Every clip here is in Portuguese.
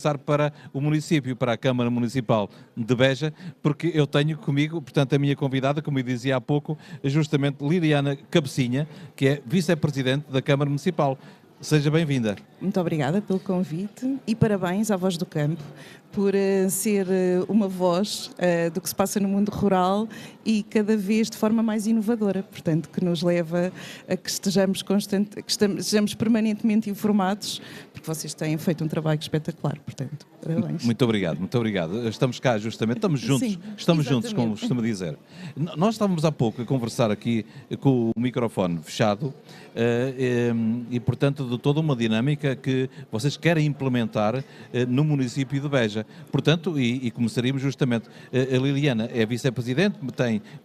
Passar para o município, para a Câmara Municipal de Beja, porque eu tenho comigo, portanto, a minha convidada, como eu dizia há pouco, justamente Liliana Cabecinha, que é vice-presidente da Câmara Municipal. Seja bem-vinda. Muito obrigada pelo convite e parabéns à Voz do Campo por ser uma voz do que se passa no mundo rural e cada vez de forma mais inovadora, portanto, que nos leva a que estejamos permanentemente informados, porque vocês têm feito um trabalho espetacular, portanto, parabéns. Muito obrigado, muito obrigado. Estamos cá justamente, estamos juntos, Sim, estamos juntos, como exatamente. costuma dizer. Nós estávamos há pouco a conversar aqui com o microfone fechado e, portanto, de toda uma dinâmica que vocês querem implementar no município de Beja. Portanto, e começaríamos justamente, a Liliana é vice-presidente,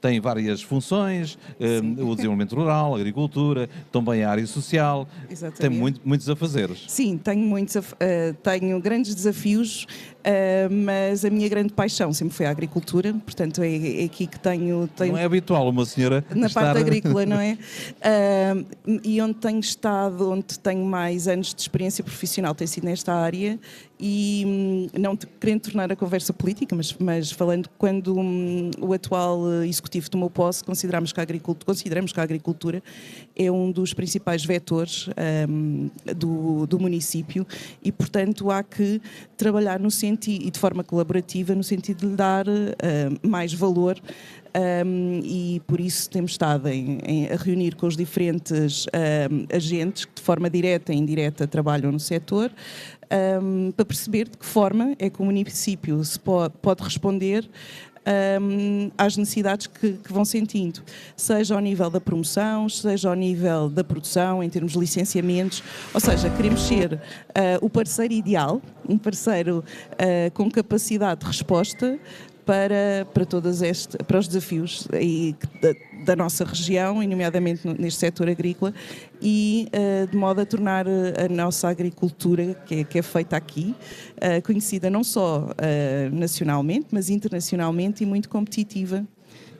tem várias funções, o desenvolvimento rural, a agricultura, também a área social, Exatamente. tem muitos afazeres. Sim, tenho grandes desafios, mas a minha grande paixão sempre foi a agricultura, portanto é aqui que tenho... Não é habitual uma senhora Na estar... parte agrícola, não é? E onde tenho estado, onde tenho mais anos de experiência profissional, tem sido nesta área. E não querendo tornar a conversa política, mas falando quando o atual executivo tomou posse, consideramos que a agricultura é um dos principais vetores do município e, portanto, há que trabalhar no sentido, e de forma colaborativa, no sentido de lhe dar mais valor. E por isso temos estado a reunir com os diferentes agentes que de forma direta e indireta trabalham no setor, para perceber de que forma é que o município se pode responder às necessidades que vão sentindo, seja ao nível da promoção, seja ao nível da produção, em termos de licenciamentos, ou seja, queremos ser o parceiro ideal, um parceiro com capacidade de resposta para os desafios da nossa região, e nomeadamente neste setor agrícola, e de modo a tornar a nossa agricultura, que é feita aqui, conhecida não só nacionalmente, mas internacionalmente e muito competitiva.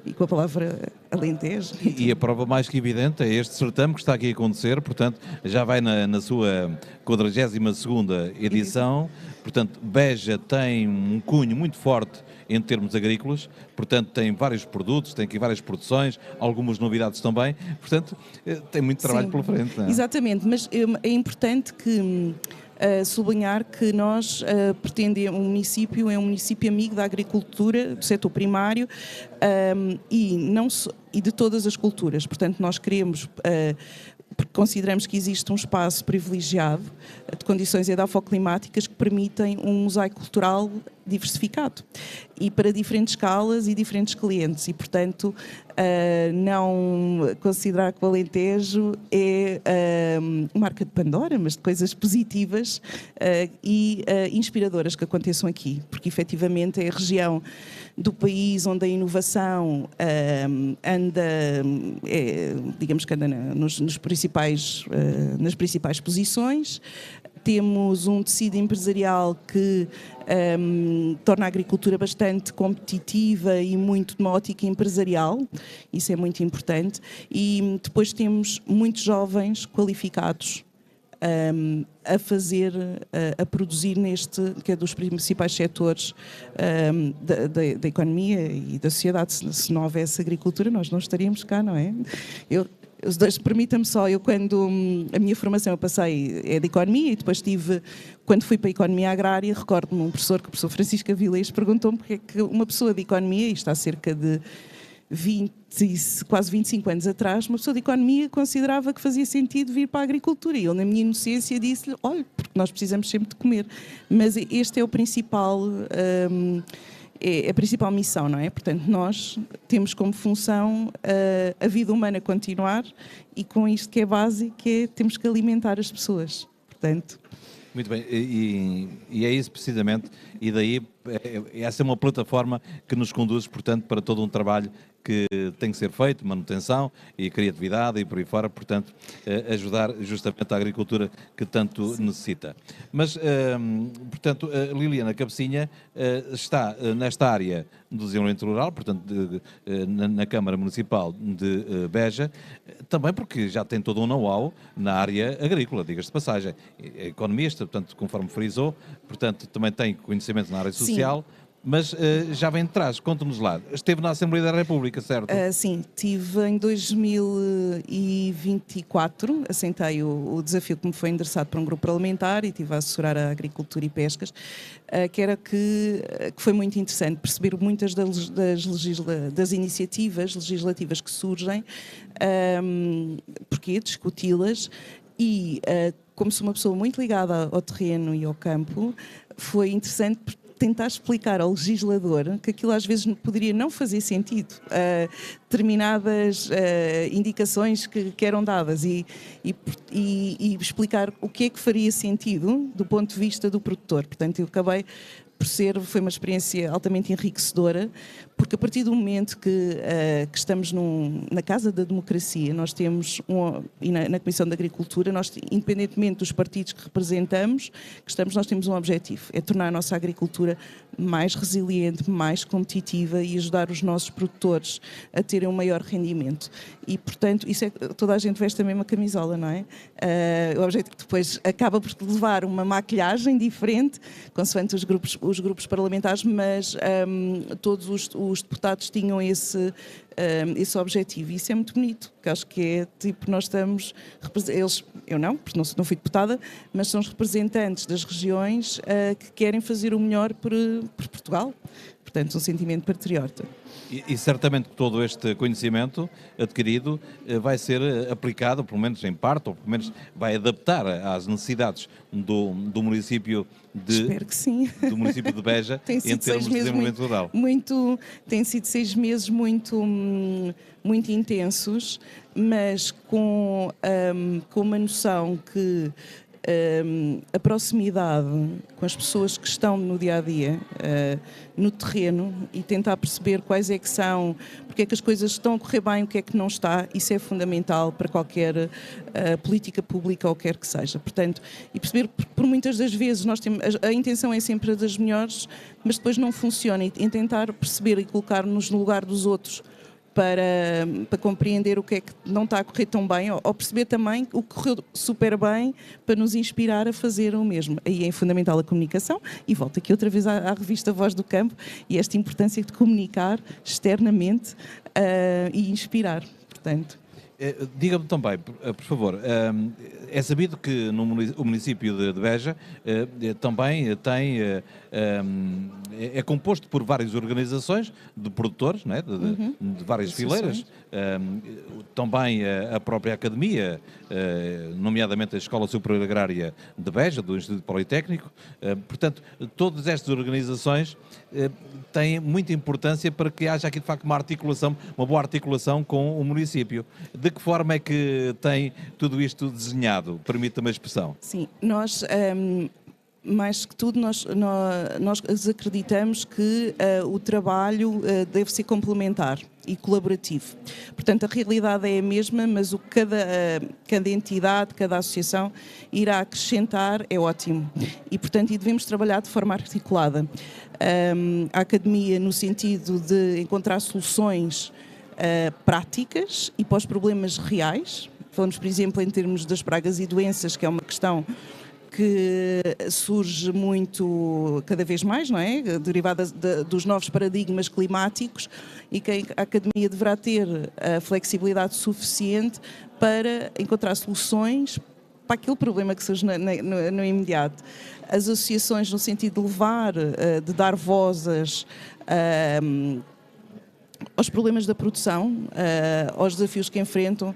E com a palavra Alentejo. E a prova mais que evidente é este certame que está aqui a acontecer, portanto, já vai na sua 42ª edição, portanto, Beja tem um cunho muito forte em termos agrícolas, portanto, tem vários produtos, tem aqui várias produções, algumas novidades também, portanto, tem muito trabalho pela frente. Não é? Exatamente, mas é importante que... sublinhar que nós pretendemos, o município é um município amigo da agricultura, do setor primário e de todas as culturas. Portanto, nós queremos, porque consideramos que existe um espaço privilegiado de condições edafoclimáticas que permitem um mosaico cultural diversificado e para diferentes escalas e diferentes clientes e, portanto, não considerar que o Alentejo é marca de Pandora, mas de coisas positivas e inspiradoras que aconteçam aqui, porque efetivamente é a região do país onde a inovação digamos que anda nas principais posições. Temos um tecido empresarial que torna a agricultura bastante competitiva e muito de uma ótica empresarial, isso é muito importante, e depois temos muitos jovens qualificados a produzir neste, que é dos principais setores da economia e da sociedade. Se não houvesse agricultura, nós não estaríamos cá, não é? Permita-me só, quando a minha formação eu passei é de Economia e depois quando fui para a Economia Agrária, recordo-me o professor Francisco Avilés perguntou-me porque é que uma pessoa de Economia, isto há cerca de quase 25 anos atrás, uma pessoa de Economia considerava que fazia sentido vir para a agricultura e eu, na minha inocência, disse-lhe, olha, porque nós precisamos sempre de comer, mas este é o principal... É a principal missão, não é? Portanto, nós temos como função a vida humana continuar e com isto que é básico, temos que alimentar as pessoas. Portanto... Muito bem, e é isso precisamente, e daí essa é uma plataforma que nos conduz, portanto, para todo um trabalho que tem que ser feito, manutenção e criatividade e por aí fora, portanto, ajudar justamente a agricultura que tanto necessita. Mas, portanto, Liliana Cabecinha está nesta área do desenvolvimento rural, portanto, na Câmara Municipal de Beja, também porque já tem todo um know-how na área agrícola, diga-se de passagem. É economista, portanto, conforme frisou, portanto, também tem conhecimento na área social. Sim. Mas já vem de trás, conte-nos lá. Esteve na Assembleia da República, certo? Sim, estive em 2024, assentei o desafio que me foi endereçado por um grupo parlamentar e estive a assessorar a agricultura e pescas, que foi muito interessante perceber muitas das iniciativas legislativas que surgem, porque discuti-las e, como sou uma pessoa muito ligada ao terreno e ao campo, foi interessante tentar explicar ao legislador que aquilo às vezes poderia não fazer sentido, determinadas indicações que eram dadas e explicar o que é que faria sentido do ponto de vista do produtor. Portanto, eu acabei por foi uma experiência altamente enriquecedora, porque a partir do momento que estamos na Casa da Democracia, nós temos, e na Comissão de Agricultura, nós, independentemente dos partidos que representamos, nós temos um objetivo, é tornar a nossa agricultura mais resiliente, mais competitiva e ajudar os nossos produtores a terem um maior rendimento. E, portanto, isso toda a gente veste a mesma camisola, não é? O objetivo depois acaba por levar uma maquilhagem diferente, consoante os grupos parlamentares, mas todos os deputados tinham esse objetivo. E isso é muito bonito, porque acho que é tipo, nós estamos, eu não, porque não fui deputada, mas são os representantes das regiões que querem fazer o melhor por Portugal. Portanto, um sentimento patriota. E certamente que todo este conhecimento adquirido vai ser aplicado, pelo menos em parte, ou pelo menos vai adaptar às necessidades do município de... Espero que sim. Do município de Beja em termos de desenvolvimento rural. Têm sido 6 meses muito intensos, mas com uma noção que a proximidade com as pessoas que estão no dia-a-dia, no terreno, e tentar perceber quais é que são, porque é que as coisas estão a correr bem, o que é que não está, isso é fundamental para qualquer política pública ou quer que seja. Portanto, e perceber, por muitas das vezes a intenção é sempre a das melhores, mas depois não funciona, e tentar perceber e colocar-nos no lugar dos outros, para compreender o que é que não está a correr tão bem, ou perceber também o que correu super bem, para nos inspirar a fazer o mesmo. Aí é fundamental a comunicação, e volto aqui outra vez à revista Voz do Campo, e esta importância de comunicar externamente e inspirar, portanto. Diga-me também, por favor, é sabido que o município de Beja também tem, é composto por várias organizações de produtores, não é? De várias fileiras, também a própria academia, nomeadamente a Escola Superior Agrária de Beja, do Instituto Politécnico, portanto, todas estas organizações têm muita importância para que haja aqui de facto uma boa articulação com o município. De que forma é que tem tudo isto desenhado? Permita-me a expressão. Sim, nós, mais que tudo, nós acreditamos que o trabalho deve ser complementar e colaborativo. Portanto, a realidade é a mesma, mas cada entidade, cada associação irá acrescentar é ótimo. E, portanto, devemos trabalhar de forma articulada. A academia no sentido de encontrar soluções práticas e para os problemas reais. Falamos, por exemplo, em termos das pragas e doenças, que é uma questão que surge muito, cada vez mais, não é? Derivada dos novos paradigmas climáticos, e que a academia deverá ter a flexibilidade suficiente para encontrar soluções para aquele problema que surge no imediato. As associações, no sentido de levar, de dar vozes aos problemas da produção, aos desafios que enfrentam,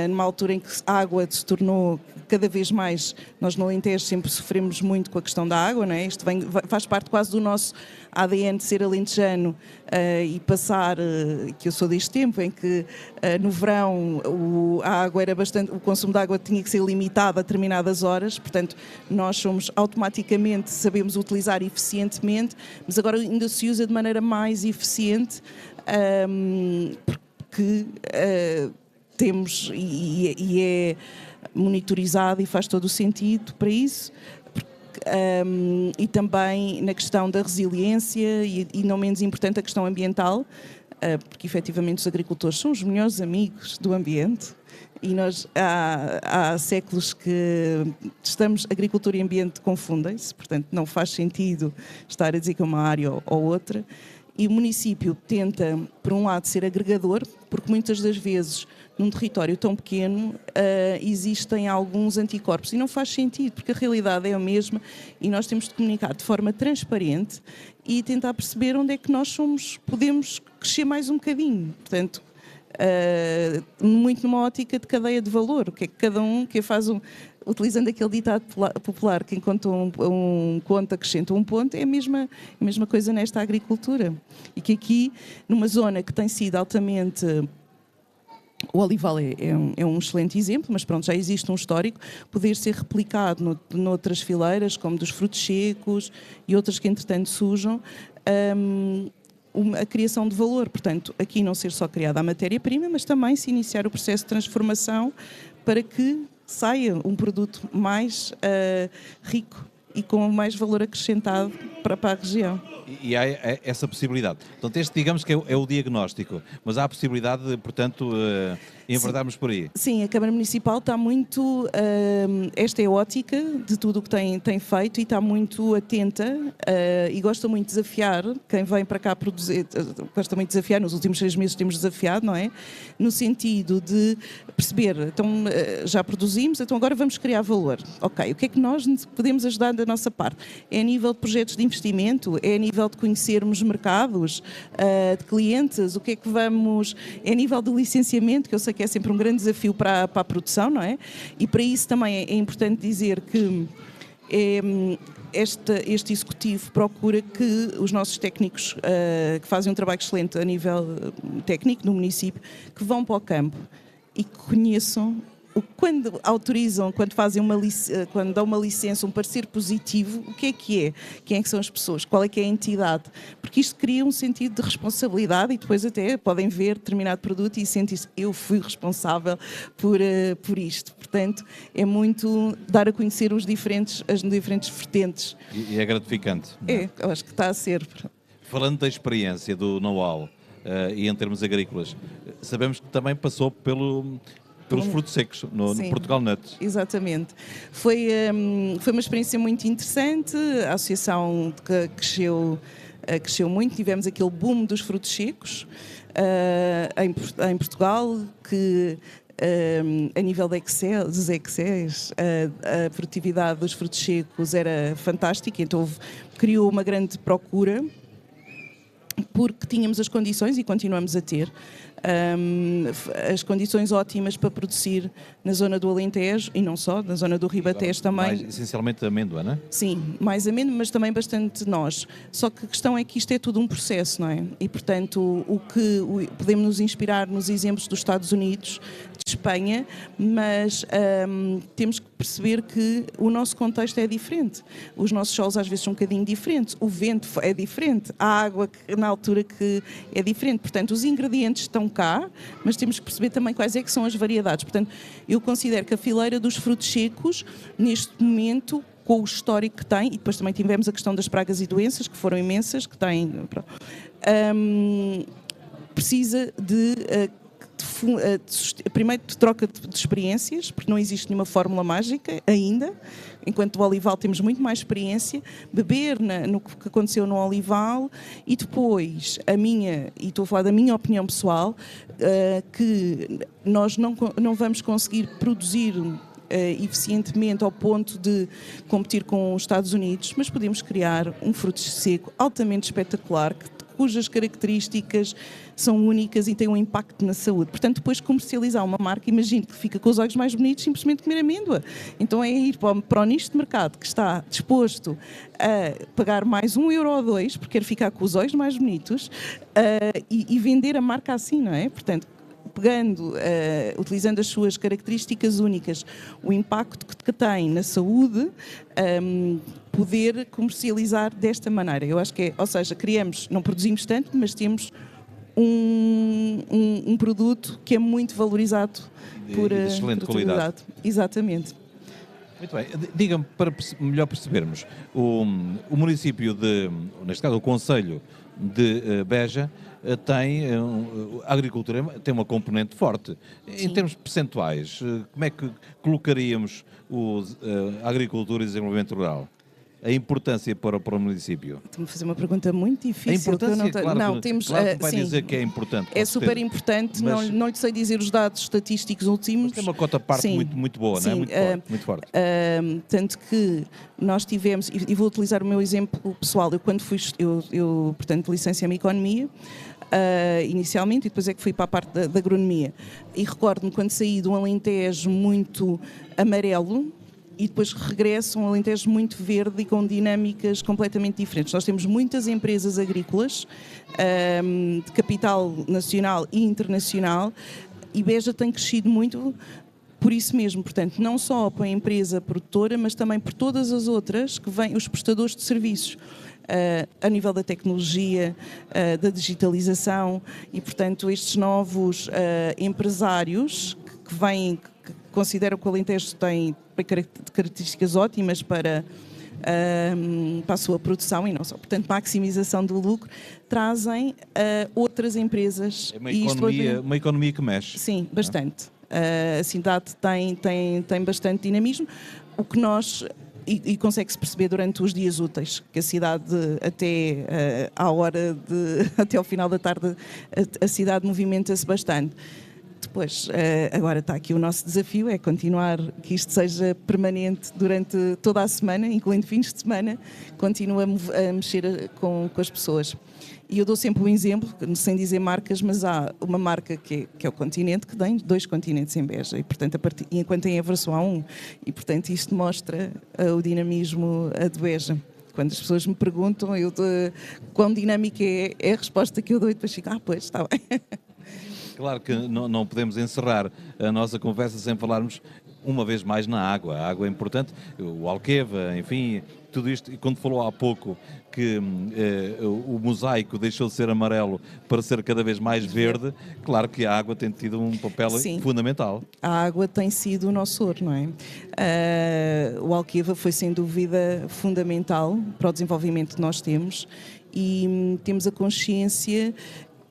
numa altura em que a água se tornou cada vez mais, nós no Alentejo sempre sofremos muito com a questão da água, não é? Isto faz parte quase do nosso ADN de ser alentejano, e passar, que eu sou deste tempo, em que no verão a água era o consumo de água tinha que ser limitado a determinadas horas, portanto nós sabemos utilizar eficientemente, mas agora ainda se usa de maneira mais eficiente, porque temos, e é monitorizado e faz todo o sentido para isso, e também na questão da resiliência e não menos importante a questão ambiental, porque efetivamente os agricultores são os melhores amigos do ambiente e nós há séculos que agricultura e ambiente confundem-se, portanto não faz sentido estar a dizer que é uma área ou outra. E o município tenta, por um lado, ser agregador, porque muitas das vezes, num território tão pequeno, existem alguns anticorpos. E não faz sentido, porque a realidade é a mesma e nós temos de comunicar de forma transparente e tentar perceber onde é que nós podemos crescer mais um bocadinho. Portanto, muito numa ótica de cadeia de valor. O que é que cada um que faz utilizando aquele ditado popular, quem conta um conto acrescenta um ponto, é a mesma coisa nesta agricultura. E que aqui, numa zona que tem sido altamente... O olival é um excelente exemplo, mas pronto, já existe um histórico, poder ser replicado noutras fileiras, como dos frutos secos e outras que entretanto surjam, a criação de valor. Portanto, aqui não ser só criada a matéria-prima, mas também se iniciar o processo de transformação para que saia um produto mais rico e com mais valor acrescentado para a região. E há essa possibilidade. Portanto, este, digamos que é o diagnóstico, mas há a possibilidade de, portanto, enverdarmos por aí. Sim, a Câmara Municipal está muito... esta é a ótica de tudo o que tem feito e está muito atenta e gosta muito de desafiar quem vem para cá produzir. Gosta muito de desafiar, nos últimos 6 meses temos desafiado, não é? No sentido de perceber, então já produzimos, então agora vamos criar valor. Ok, o que é que nós podemos ajudar da nossa parte? É a nível de projetos de investimento? É a nível de conhecermos mercados, de clientes? O que é que vamos... É a nível de licenciamento, que eu sei que é sempre um grande desafio para a produção, não é? E para isso também é importante dizer que este executivo procura que os nossos técnicos que fazem um trabalho excelente a nível técnico no município, que vão para o campo e que conheçam quando autorizam, quando quando dão uma licença, um parecer positivo, o que é? Quem é que são as pessoas? Qual é que é a entidade? Porque isto cria um sentido de responsabilidade e depois até podem ver determinado produto e sentem-se, eu fui responsável por isto. Portanto, é muito dar a conhecer as diferentes vertentes. E é gratificante. Eu acho que está a ser. Falando da experiência, do know-how e em termos agrícolas, sabemos que também passou pelos frutos secos, no Portugal Nuts. Exatamente. Foi uma experiência muito interessante, a associação cresceu muito, tivemos aquele boom dos frutos secos em Portugal, que a nível dos Excels, a produtividade dos frutos secos era fantástica, então criou uma grande procura, porque tínhamos as condições, e continuamos a ter, as condições ótimas para produzir na zona do Alentejo, e não só, na zona do Ribatejo também. Mais, essencialmente amêndoa, não é? Sim, mais amêndoa, mas também bastante nós. Só que a questão é que isto é tudo um processo, não é? E, portanto, podemos nos inspirar nos exemplos dos Estados Unidos, de Espanha, mas temos que perceber que o nosso contexto é diferente. Os nossos solos às vezes são um bocadinho diferentes, o vento é diferente, a água na altura que é diferente. Portanto, os ingredientes estão cá, mas temos que perceber também quais é que são as variedades. Portanto, eu considero que a fileira dos frutos secos, neste momento, com o histórico que tem, e depois também tivemos a questão das pragas e doenças, que foram imensas, que têm... precisa primeiro de troca de experiências, porque não existe nenhuma fórmula mágica ainda. Enquanto o olival temos muito mais experiência, beber no que aconteceu no olival e depois e estou a falar da minha opinião pessoal, que nós não vamos conseguir produzir eficientemente ao ponto de competir com os Estados Unidos, mas podemos criar um fruto seco altamente espetacular, cujas características são únicas e têm um impacto na saúde. Portanto, depois comercializar uma marca, imagino que fica com os olhos mais bonitos simplesmente comer amêndoa. Então é ir para o nicho de mercado que está disposto a pagar mais €1 ou €2, porque quer ficar com os olhos mais bonitos, e vender a marca assim, não é? Portanto, utilizando as suas características únicas, o impacto que tem na saúde, poder comercializar desta maneira. Eu acho que ou seja, não produzimos tanto, mas temos um produto que é muito valorizado por excelente qualidade. Exatamente. Muito bem. Diga-me, para melhor percebermos, o município neste caso o Concelho de Beja, a agricultura tem uma componente forte. Em termos percentuais, como é que colocaríamos a agricultura e o desenvolvimento rural? A importância para o município? Estou-me a fazer uma pergunta muito difícil. A importância, claro que vai sim, dizer que é importante. É super importante, mas não lhe sei dizer os dados estatísticos últimos. Mas tem uma cota-parte muito boa, sim, não é? Muito forte. Tanto que nós tivemos, e vou utilizar o meu exemplo pessoal, eu quando fui, portanto, licenciei-me em Economia, inicialmente, e depois é que fui para a parte da agronomia. E recordo-me quando saí de um Alentejo muito amarelo, e depois regressa um Alentejo muito verde e com dinâmicas completamente diferentes. Nós temos muitas empresas agrícolas de capital nacional e internacional, e Beja tem crescido muito por isso mesmo, portanto, não só para a empresa produtora, mas também por todas as outras que vêm, os prestadores de serviços. A nível da tecnologia, da digitalização, e portanto estes novos empresários que vêm, que consideram que o Alentejo tem características ótimas para a sua produção e não só, portanto, maximização do lucro, trazem outras empresas. É uma economia que mexe. Sim, bastante. A cidade tem bastante dinamismo, o que nós... E consegue-se perceber durante os dias úteis, que a cidade, até até ao final da tarde, a cidade movimenta-se bastante. Depois, agora está aqui o nosso desafio, é continuar que isto seja permanente durante toda a semana, incluindo fins de semana, continua a mexer com as pessoas. E eu dou sempre um exemplo, sem dizer marcas, mas há uma marca que é o Continente, que tem 2 continentes em Beja, e portanto, enquanto em Everson há 1, e portanto isto mostra o dinamismo de Beja. Quando as pessoas me perguntam quão dinâmica é a resposta que eu dou, e depois fico, pois, está bem. Claro que não podemos encerrar a nossa conversa sem falarmos uma vez mais na água. A água é importante, o Alqueva, enfim, tudo isto. E quando falou há pouco que o mosaico deixou de ser amarelo para ser cada vez mais verde, claro que a água tem tido um papel fundamental. A água tem sido o nosso ouro, não é? O Alqueva foi sem dúvida fundamental para o desenvolvimento que nós temos, e temos a consciência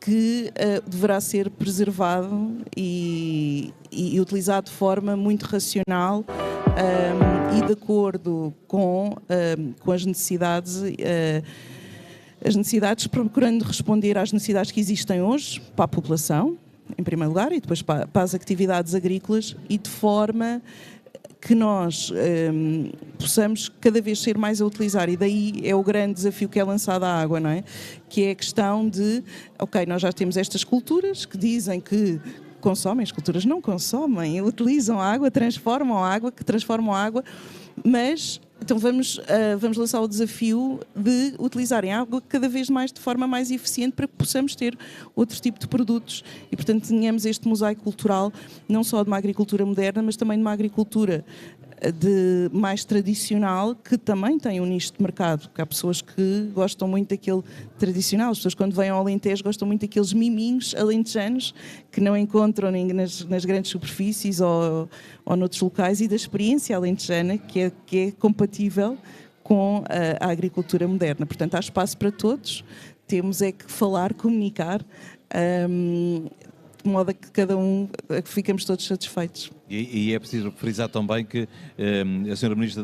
que deverá ser preservado e utilizado de forma muito racional e de acordo com as necessidades, procurando responder às necessidades que existem hoje para a população, em primeiro lugar, e depois para as atividades agrícolas, e de forma que nós possamos cada vez ser mais a utilizar, e daí é o grande desafio que é lançado à água, não é? Que é a questão de, nós já temos estas culturas que dizem que consomem, as culturas não consomem, utilizam a água, transformam a água, mas então vamos lançar o desafio de utilizarem a água cada vez mais de forma mais eficiente para que possamos ter outro tipo de produtos e, portanto, tenhamos este mosaico cultural não só de uma agricultura moderna, mas também de uma agricultura mais tradicional, que também tem um nicho de mercado, porque há pessoas que gostam muito daquele tradicional. As pessoas, quando vêm ao Alentejo, gostam muito daqueles miminhos alentejanos que não encontram nem nas grandes superfícies ou noutros locais, e da experiência alentejana que é compatível com a agricultura moderna. Portanto, há espaço para todos, temos é que falar, comunicar, de modo a que a que ficamos todos satisfeitos. E é preciso frisar também que a Sra. Ministra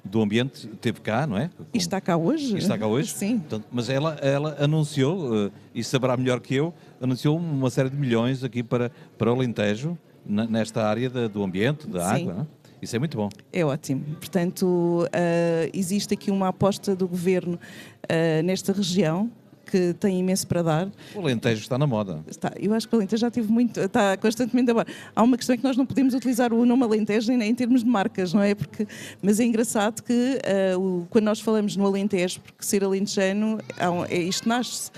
do Ambiente esteve cá, não é? E está cá hoje. E está cá hoje? Sim. Portanto, mas ela anunciou, e saberá melhor que eu, anunciou uma série de milhões aqui para o Alentejo, nesta área do ambiente, da água, não é? Isso é muito bom. É ótimo. Portanto, existe aqui uma aposta do Governo nesta região, que tem imenso para dar. O Alentejo está na moda. Eu acho que o Alentejo já teve está constantemente a moda. Há uma questão que nós não podemos utilizar o nome Alentejo nem em termos de marcas, não é? Mas é engraçado que quando nós falamos no Alentejo, porque ser alentejano, isto nasce-se.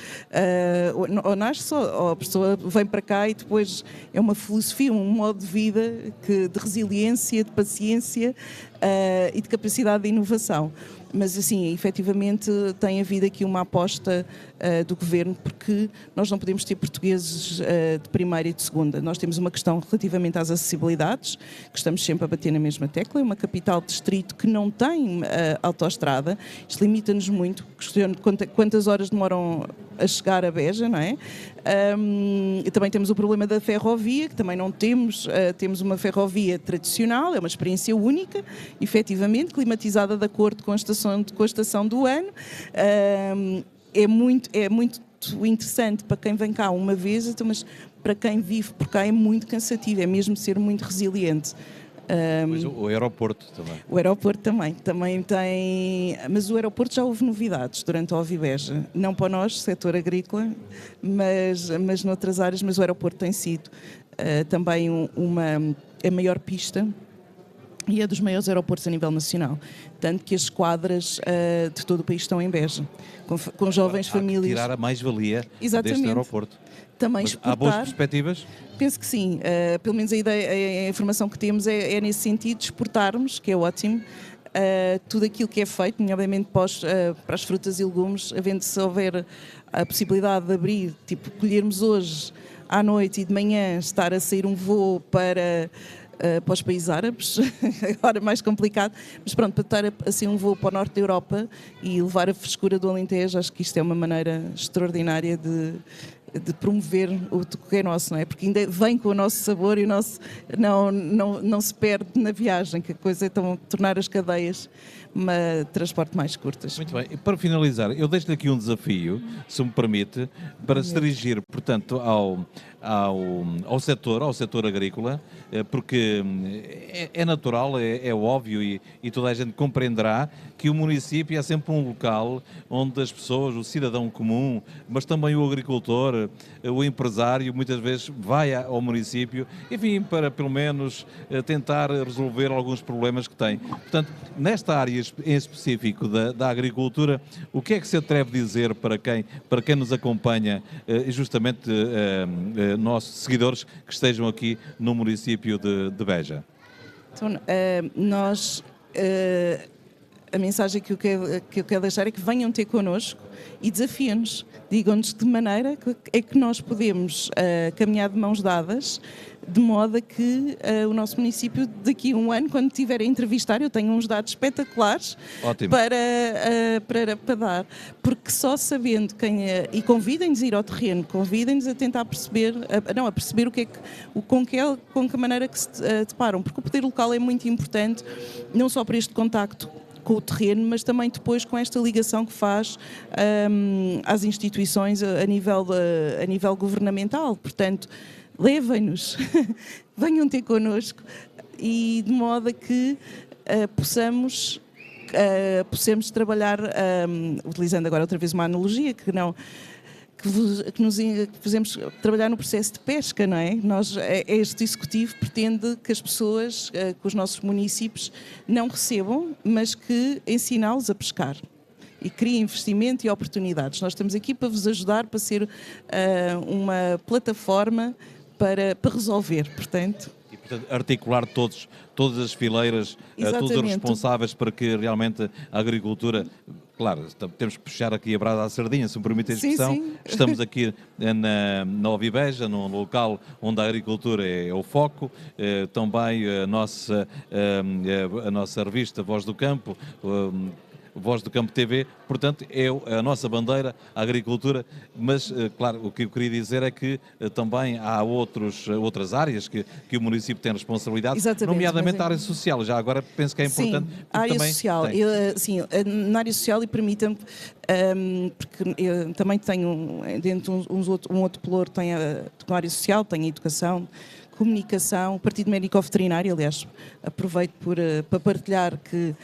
Ou nasce-se, ou a pessoa vem para cá e depois é uma filosofia, um modo de vida de resiliência, de paciência, e de capacidade de inovação. Mas, assim, efetivamente tem havido aqui uma aposta do Governo, porque nós não podemos ter portugueses de primeira e de segunda. Nós temos uma questão relativamente às acessibilidades, que estamos sempre a bater na mesma tecla. É uma capital de distrito que não tem autoestrada. Isto limita-nos muito. Questiono quantas horas demoram a chegar a Beja, não é? E também temos o problema da ferrovia, que também não temos. Temos uma ferrovia tradicional, é uma experiência única, efetivamente, climatizada de acordo com a estação do ano. É muito interessante para quem vem cá uma vez, então, mas para quem vive por cá é muito cansativo, é mesmo ser muito resiliente. Mas o aeroporto também. O aeroporto também tem... Mas o aeroporto já houve novidades durante a Ovibeja. Não para nós, setor agrícola, mas noutras áreas. Mas o aeroporto tem sido também a maior pista e é dos maiores aeroportos a nível nacional. Tanto que as esquadras de todo o país estão em Beja, com jovens famílias. Tirar a mais-valia deste aeroporto. Também mas exportar. Há boas perspectivas? Penso que sim. Pelo menos a informação que temos é nesse sentido, de exportarmos, que é ótimo, tudo aquilo que é feito, nomeadamente para as frutas e legumes, se houver a possibilidade de abrir, tipo, colhermos hoje à noite e de manhã estar a sair um voo para os países árabes, agora mais complicado, mas pronto, para estar assim um voo para o norte da Europa e levar a frescura do Alentejo, acho que isto é uma maneira extraordinária de promover o que é nosso, não é? Porque ainda vem com o nosso sabor e o nosso não se perde na viagem, que a coisa é tornar as cadeias de transporte mais curtas. Muito bem, e para finalizar, eu deixo-lhe aqui um desafio, se me permite, para se dirigir, portanto, ao setor agrícola, porque é natural, é óbvio e toda a gente compreenderá que o município é sempre um local onde as pessoas, o cidadão comum, mas também o agricultor, o empresário, muitas vezes vai ao município, enfim, para pelo menos tentar resolver alguns problemas que tem. Portanto, nesta área em específico da agricultura, o que é que se atreve a dizer para quem nos acompanha, justamente nossos seguidores que estejam aqui no município de Beja? Então, a mensagem que eu quero deixar é que venham ter connosco e desafiem-nos. Digam-nos de maneira que nós podemos caminhar de mãos dadas, de modo a que o nosso município, daqui a um ano, quando tiver a entrevistar, eu tenho uns dados espetaculares para dar. Porque só sabendo quem é... E convidem-nos a ir ao terreno, convidem-nos a tentar perceber, a perceber com que maneira que se deparam. Porque o poder local é muito importante, não só para este contacto com o terreno, mas também depois com esta ligação que faz às instituições a nível governamental. Portanto, levem-nos, venham ter connosco e de modo a que possamos trabalhar, utilizando agora outra vez uma analogia, que fazemos trabalhar no processo de pesca, não é? Este executivo pretende que as pessoas, que os nossos municípios não recebam, mas que ensiná-los a pescar. E cria investimento e oportunidades. Nós estamos aqui para vos ajudar, para ser uma plataforma para resolver, portanto... E, portanto, articular todas as fileiras, todos os responsáveis para que realmente a agricultura... Claro, temos que puxar aqui a brasa à sardinha, se me permite a expressão. Sim. Estamos aqui na Ovibeja, num local onde a agricultura é o foco. Também a nossa revista Voz do Campo, Voz do Campo TV, portanto, é a nossa bandeira, a agricultura, mas, claro, o que eu queria dizer é que também há outras áreas que o município tem responsabilidade, nomeadamente a área social. Já agora penso que é importante. Sim, a área social. Sim, na área social, e permita-me, porque eu também tenho, dentro um outro pelouro, tem a área social, tem a educação, comunicação, o Partido Médico Veterinário, aliás, aproveito para partilhar que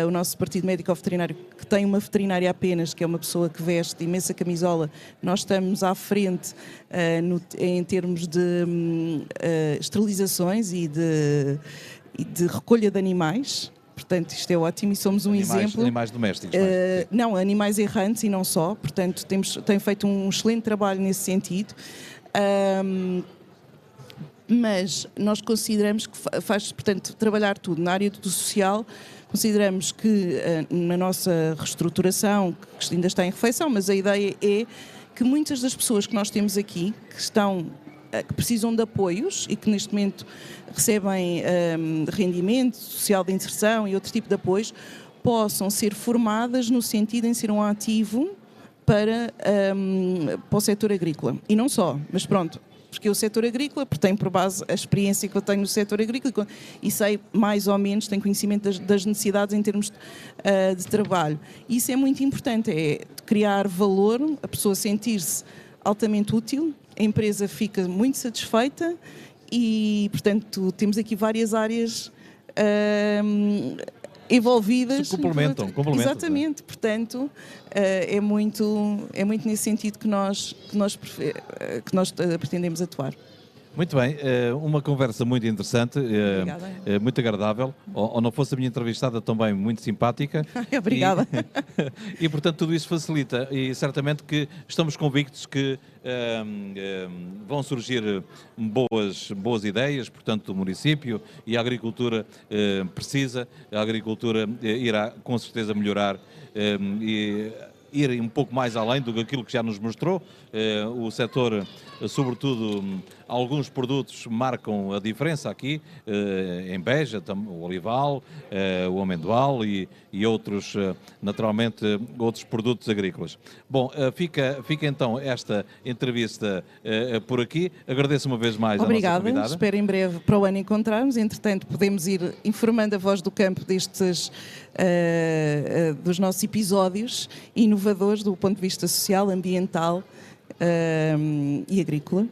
o nosso Partido Médico Veterinário, que tem uma veterinária apenas, que é uma pessoa que veste imensa camisola, nós estamos à frente em termos de esterilizações e de recolha de animais. Portanto, isto é ótimo e somos um exemplo. Animais domésticos? Não, animais errantes e não só. Portanto, tem feito um excelente trabalho nesse sentido. Mas nós consideramos que faz, portanto, trabalhar tudo na área do social. Consideramos que na nossa reestruturação, que ainda está em refeição, mas a ideia é que muitas das pessoas que nós temos aqui, que precisam de apoios e que neste momento recebem rendimento social de inserção e outro tipo de apoios, possam ser formadas no sentido em ser um ativo para o setor agrícola. E não só, mas pronto, porque o setor agrícola, porque tem por base a experiência que eu tenho no setor agrícola e sei mais ou menos, tenho conhecimento das necessidades em termos de trabalho. E isso é muito importante, é criar valor, a pessoa sentir-se altamente útil, a empresa fica muito satisfeita e, portanto, temos aqui várias áreas envolvidas. Se complementam. Exatamente, portanto, é muito nesse sentido que nós pretendemos atuar. Muito bem, uma conversa muito interessante, muito agradável. Ou não fosse a minha entrevistada também muito simpática. Obrigada. E, portanto, tudo isso facilita. E certamente que estamos convictos que vão surgir boas ideias, portanto, do município, e a agricultura precisa. A agricultura irá, com certeza, melhorar e ir um pouco mais além do que aquilo que já nos mostrou. O setor, sobretudo, alguns produtos marcam a diferença aqui, em Beja, o olival, o amendoal e outros, naturalmente, outros produtos agrícolas. Bom, fica então esta entrevista por aqui. Agradeço uma vez mais a nossa convidada. Obrigada, espero em breve para o ano encontrarmos. Entretanto, podemos ir informando a voz do campo dos nossos episódios inovadores do ponto de vista social, ambiental e agrícola,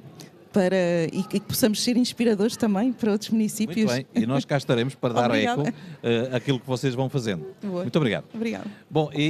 e que possamos ser inspiradores também para outros municípios. Muito bem, e nós cá estaremos para dar eco àquilo que vocês vão fazendo. Boa. Muito obrigado. Obrigada. Bom,